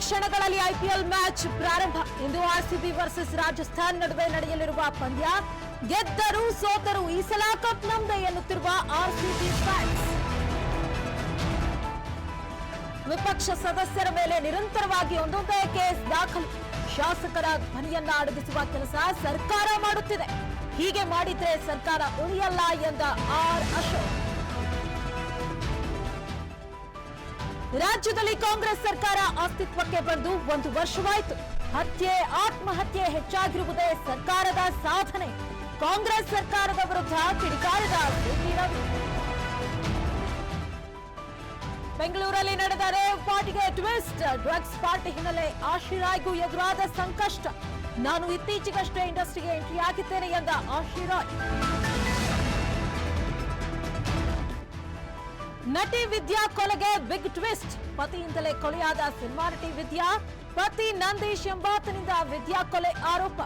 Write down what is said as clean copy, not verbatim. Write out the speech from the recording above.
ಕ್ಷಣಗಳಲ್ಲಿ IPL match ಪ್ರಾರಂಭ. ಇಂದು RCB versus Rajasthan ನಡುವೆ ನಡೆಯಲಿರುವ ಪಂದ್ಯ. ಗೆದ್ದರು ಸೋತರು ಈ ಸಲ ಕಪ್ ನಮ್ದೆ ಎನ್ನುತ್ತಿರುವ ಆರ್ಸಿಬಿ ಫ್ಯಾನ್ಸ್. ವಿಪಕ್ಷ ಸದಸ್ಯರ ಮೇಲೆ ನಿರಂತರವಾಗಿ ಒಂದೊಂದೇ ಕೇಸ್ ದಾಖಲು. ಶಾಸಕರ ಧ್ವನಿಯನ್ನ ಅಡಗಿಸುವ ಕೆಲಸ ಸರ್ಕಾರ ಮಾಡುತ್ತಿದೆ. ಹೀಗೆ ಮಾಡಿದ್ರೆ ಸರ್ಕಾರ ಉಳಿಯಲ್ಲ ಎಂದ ಆರ್ ಅಶೋಕ್. ರಾಜ್ಯದಲ್ಲಿ ಕಾಂಗ್ರೆಸ್ ಸರ್ಕಾರ ಅಸ್ತಿತ್ವಕ್ಕೆ ಬಂದು 1 ವರ್ಷವಾಯಿತು. ಹತ್ಯೆ ಆತ್ಮಹತ್ಯೆ ಹೆಚ್ಚಾಗಿರುವುದೇ ಸರ್ಕಾರದ ಸಾಧನೆ. ಕಾಂಗ್ರೆಸ್ ಸರ್ಕಾರದ ವಿರುದ್ಧ ಕಿಡಿಕಾರಿದ ಸಿಟಿ ರವಿ. ಬೆಂಗಳೂರಲ್ಲಿ ನಡೆದ ರೇವ್ ಪಾರ್ಟಿಗೆ ಟ್ವಿಸ್ಟ್. ಡ್ರಗ್ಸ್ ಪಾರ್ಟಿ ಹಿನ್ನೆಲೆ ಆಶಿರಾಯ್ಗೂ ಎದುರಾದ ಸಂಕಷ್ಟ. ನಾನು ಇತ್ತೀಚೆಗಷ್ಟೇ ಇಂಡಸ್ಟ್ರಿಗೆ ಎಂಟ್ರಿ ಆಗಿದ್ದೇನೆ ಎಂದ ಆಶಿರಾಯ್. ನಟಿ ವಿದ್ಯಾ ಕೊಲೆಗೆ ಬಿಗ್ ಟ್ವಿಸ್ಟ್. ಪತಿಯಿಂದಲೇ ಕೊಲೆಯಾದ ಸಿನಿಮಾ ನಟಿ ವಿದ್ಯಾ. ಪತಿ ನಂದೀಶ್ ಎಂಬಾತನಿಂದ ವಿದ್ಯಾ ಕೊಲೆ ಆರೋಪ.